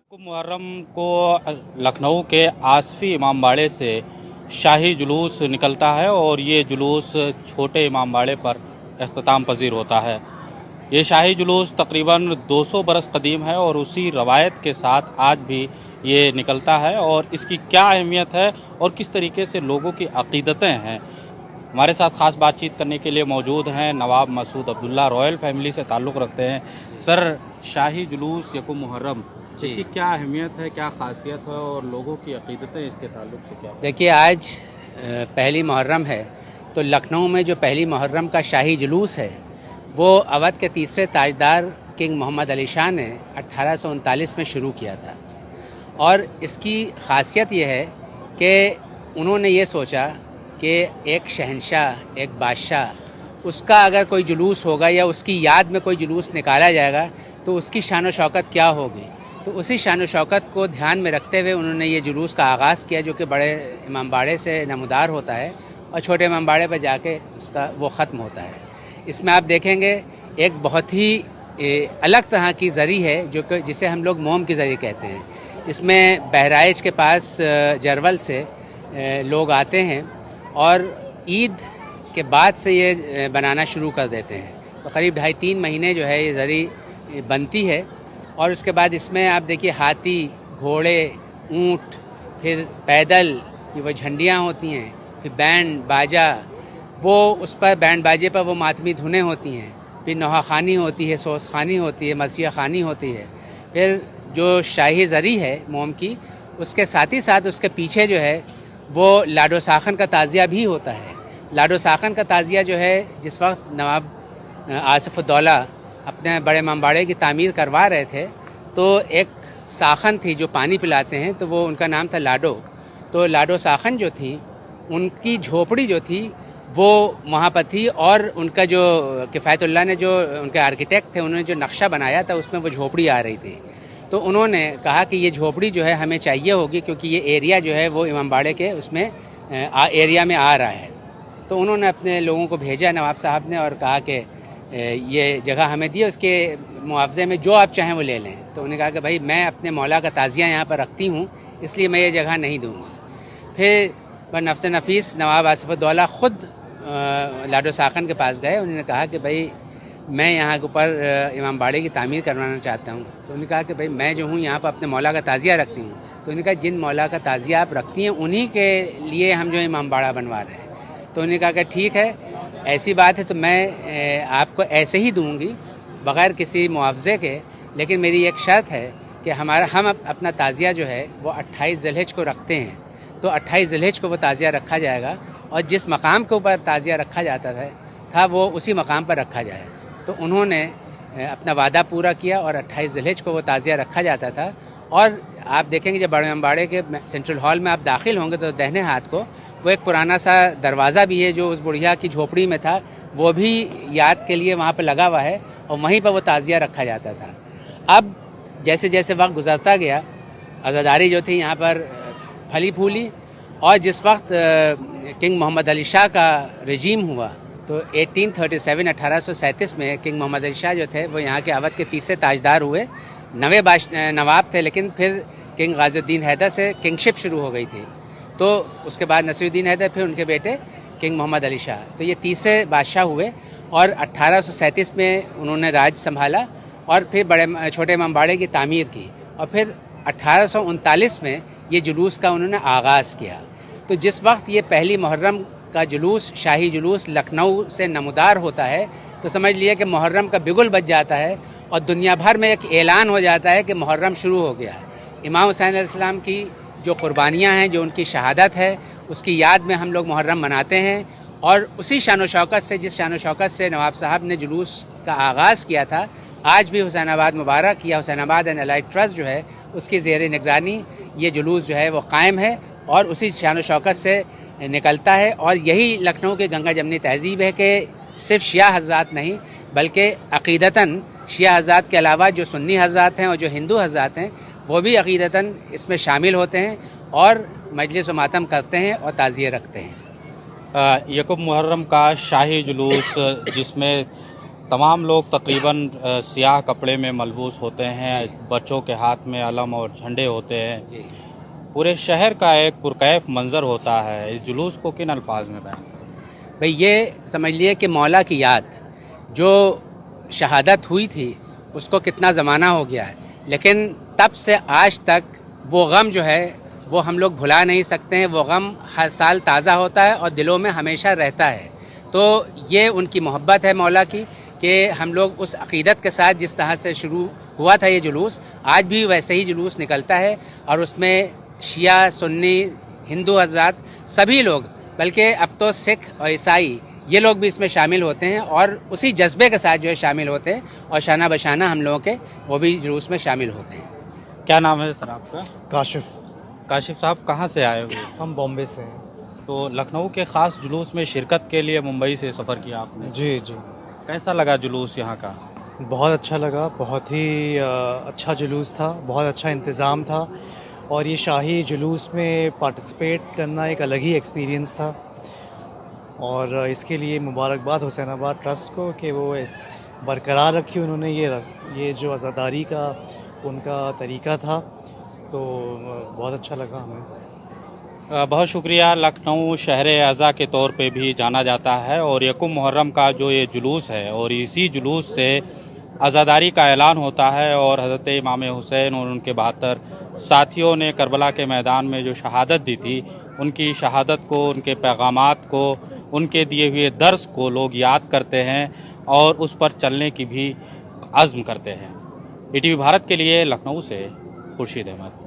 यकुम मुहर्रम को लखनऊ के आसफी इमामबाड़े से शाही जुलूस निकलता है और ये जुलूस छोटे इमामबाड़े पर इख्तिताम पजीर होता है। ये शाही जुलूस तकरीबन 200 बरस कदीम है और उसी रवायत के साथ आज भी ये निकलता है और इसकी क्या अहमियत है और किस तरीके से लोगों की अकीदतें हैं। हमारे साथ खास बातचीत करने के लिए मौजूद हैं नवाब मसूद अब्दुल्ला, रॉयल फैमिली से ताल्लुक़ रखते हैं। सर, शाही जुलूस यकुम मुहर्रम, इसकी क्या अहमियत है, क्या खासियत है और लोगों की अकीदतें इसके ताल्लुक से क्या? देखिए, आज पहली मुहर्रम है तो लखनऊ में जो पहली मुहर्रम का शाही जुलूस है वो अवध के तीसरे ताजदार किंग मोहम्मद अली शाह ने 1839 में शुरू किया था। और इसकी खासियत यह है कि उन्होंने ये सोचा कि एक शहंशाह, एक बादशाह, उसका अगर कोई जुलूस होगा या उसकी याद में कोई जुलूस निकाला जाएगा तो उसकी शान व शौकत क्या होगी। तो उसी शान व शौकत को ध्यान में रखते हुए उन्होंने ये जुलूस का आगाज़ किया, जो कि बड़े इमामबाड़े से नमूदार होता है और छोटे इमामबाड़े पर जाके उसका वो ख़त्म होता है। इसमें आप देखेंगे एक बहुत ही अलग तरह की ज़री है जो कि जिसे हम लोग मोम की ज़री कहते हैं। इसमें बहराइच के पास जरवल से लोग आते हैं और ईद के बाद से ये बनाना शुरू कर देते हैं। तो करीब 2.5-3 महीने जो है ये ज़री बनती है। और उसके बाद इसमें आप देखिए हाथी, घोड़े, ऊँट, फिर पैदल ये वो झंडियाँ होती हैं, फिर बैंड बाजा, वो उस पर बैंड बाजे पर वो मातमी धुनें होती हैं, फिर नौहाखानी होती है, सोसखानी होती है, मसीहा खानी होती है। फिर जो शाही ज़री है मोम की, उसके साथ ही साथ उसके पीछे जो है वो लाडो साखन का ताज़िया भी होता है। लाडो साखन का ताज़िया जो है, जिस वक्त नवाब आसिफउद्दौला अपने बड़े इमामबाड़े की तामीर करवा रहे थे तो एक साखन थी जो पानी पिलाते हैं, तो वो उनका नाम था लाडो। तो लाडो साखन जो थी उनकी झोपड़ी जो थी वो वहाँ पर थी और उनका जो किफ़ायतुल्लाह ने जो उनके आर्किटेक्ट थे उन्होंने जो नक्शा बनाया था उसमें वो झोपड़ी आ रही थी। तो उन्होंने कहा कि ये झोपड़ी जो है हमें चाहिए होगी, क्योंकि ये एरिया जो है वो इमामबाड़े के उसमें एरिया में आ रहा है। तो उन्होंने अपने लोगों को भेजा नवाब साहब ने और कहा कि ये जगह हमें दी, उसके मुआवजे में जो आप चाहें वो ले लें। तो उन्होंने कहा कि भाई मैं अपने मौला का ताज़िया यहाँ पर रखती हूँ, इसलिए मैं ये जगह नहीं दूँगी। फिर पर नफ्स नफीस नवाब आसिफउद्दौला ख़ुद लाडो साखन के पास गए। उन्होंने कहा कि भाई मैं यहाँ के ऊपर इमामबाड़े की तामीर करवाना चाहता हूँ। तो उन्होंने कहा कि भाई मैं जो हूँ यहाँ पर अपने मौला का ताज़िया रखती हूँ। तो उन्होंने कहा जिन मौला का ताज़िया आप रखती हैं उन्हीं के लिए हम जो इमामबाड़ा बनवा रहे हैं। तो उन्होंने कहा कि ठीक है, ऐसी बात है तो मैं आपको ऐसे ही दूंगी बग़ैर किसी मुआवजे के, लेकिन मेरी एक शर्त है कि हम अपना ताज़िया जो है वो 28 ज़िलहिज को रखते हैं। तो 28 ज़िलहिज को वो ताज़िया रखा जाएगा और जिस मकाम के ऊपर ताज़िया रखा जाता था वो उसी मकाम पर रखा जाए। तो उन्होंने अपना वादा पूरा किया और 28 ज़िलहिज को वो ताज़िया रखा जाता था। और आप देखेंगे जब बड़े इमामबाड़े के सेंट्रल हॉल में आप दाखिल होंगे तो दाहिने हाथ को वो एक पुराना सा दरवाज़ा भी है जो उस बुढ़िया की झोपड़ी में था, वो भी याद के लिए वहाँ पर लगा हुआ है और वहीं पर वो ताज़िया रखा जाता था। अब जैसे जैसे वक्त गुजरता गया, आज़ादारी जो थी यहाँ पर फली फूली और जिस वक्त किंग मोहम्मद अली शाह का रजीम हुआ तो 1837 में किंग मोहम्मद अली शाह जो थे वो यहाँ के अवध के तीसरे ताजदार हुए। 9 नवाब थे, लेकिन फिर किंग गाज़िउद्दीन हैदर से किंगशिप शुरू हो गई थी। तो उसके बाद नसीरुद्दीन हैदर, फिर उनके बेटे किंग मोहम्मद अली शाह, तो ये तीसरे बादशाह हुए और 1837 में उन्होंने राज संभाला और फिर छोटे इमामबाड़े की तामीर की और फिर 1839 में ये जुलूस का उन्होंने आगाज़ किया। तो जिस वक्त ये पहली मुहर्रम का जुलूस, शाही जुलूस लखनऊ से नमूदार होता है तो समझ लिया कि मुहर्रम का बिगुल बज जाता है और दुनिया भर में एक ऐलान हो जाता है कि मुहर्रम शुरू हो गया है। इमाम हुसैन अलैहिस्सलाम की जो कुर्बानियाँ हैं, जो उनकी शहादत है, उसकी याद में हम लोग मुहर्रम मनाते हैं। और उसी शान व शौकत से, जिस शान व शौकत से नवाब साहब ने जुलूस का आगाज़ किया था, आज भी हुसैनाबाद मुबारक या हुसैनाबाद एंड अलाइड ट्रस्ट जो है उसकी ज़ेर निगरानी ये जुलूस जो है वो कायम है और उसी शान व शौकत से निकलता है। और यही लखनऊ के गंगा जमनी तहज़ीब है कि सिर्फ शिया हज़रात नहीं बल्कि अक़ीदतन शिया हज़रात के अलावा जो सुन्नी हज़रात हैं और जो हिंदू हज़रात हैं वो भी अक़ीदतन इसमें शामिल होते हैं और मजलिस व मातम करते हैं और ताज़िए रखते हैं। यकुम मुहर्रम का शाही जुलूस जिसमें तमाम लोग तकरीबन सियाह कपड़े में मलबूस होते हैं, बच्चों के हाथ में अलम और झंडे होते हैं। पूरे शहर का एक पुरकैफ मंजर होता है। इस जुलूस को किन अल्फाज में बयान करें? भाई ये समझ लिए कि मौला की याद जो शहादत हुई थी उसको कितना ज़माना हो गया है, लेकिन तब से आज तक वो गम जो है वो हम लोग भुला नहीं सकते हैं। वो गम हर साल ताज़ा होता है और दिलों में हमेशा रहता है। तो ये उनकी मोहब्बत है मौला की कि हम लोग उस अक़ीदत के साथ जिस तरह से शुरू हुआ था ये जुलूस, आज भी वैसे ही जुलूस निकलता है और उसमें शिया, सुन्नी, हिंदू हजरात सभी लोग, बल्कि अब तो सिख और ईसाई ये लोग भी इसमें शामिल होते हैं और उसी जज्बे के साथ जो है शामिल होते हैं और शाना बशाना हम लोगों के वो भी जुलूस में शामिल होते हैं। क्या नाम है सर आपका? काशिफ। काशिफ साहब कहाँ से आए हुए? हम बॉम्बे से हैं। तो लखनऊ के ख़ास जुलूस में शिरकत के लिए मुंबई से सफ़र किया आपने? जी जी, कैसा लगा जुलूस यहाँ का? बहुत अच्छा लगा। बहुत ही अच्छा जुलूस था, बहुत अच्छा इंतज़ाम था और ये शाही जुलूस में पार्टिसिपेट करना एक अलग ही एक्सपीरियंस था और इसके लिए मुबारकबाद हुसैनाबाद ट्रस्ट को कि वो बरकरार रखी उन्होंने ये जो आज़ादारी का उनका तरीका था, तो बहुत अच्छा लगा हमें। बहुत शुक्रिया। लखनऊ शहर अज़ा के तौर पे भी जाना जाता है और यकुम मुहर्रम का जो ये जुलूस है और इसी जुलूस से आज़ादारी का ऐलान होता है और हज़रत इमाम हुसैन और उनके 72 साथियों ने करबला के मैदान में जो शहादत दी थी, उनकी शहादत को, उनके पैगामात को, उनके दिए हुए दर्स को लोग याद करते हैं और उस पर चलने की भी अज़्म करते हैं। ईटीवी भारत के लिए लखनऊ से खुर्शीद अहमद।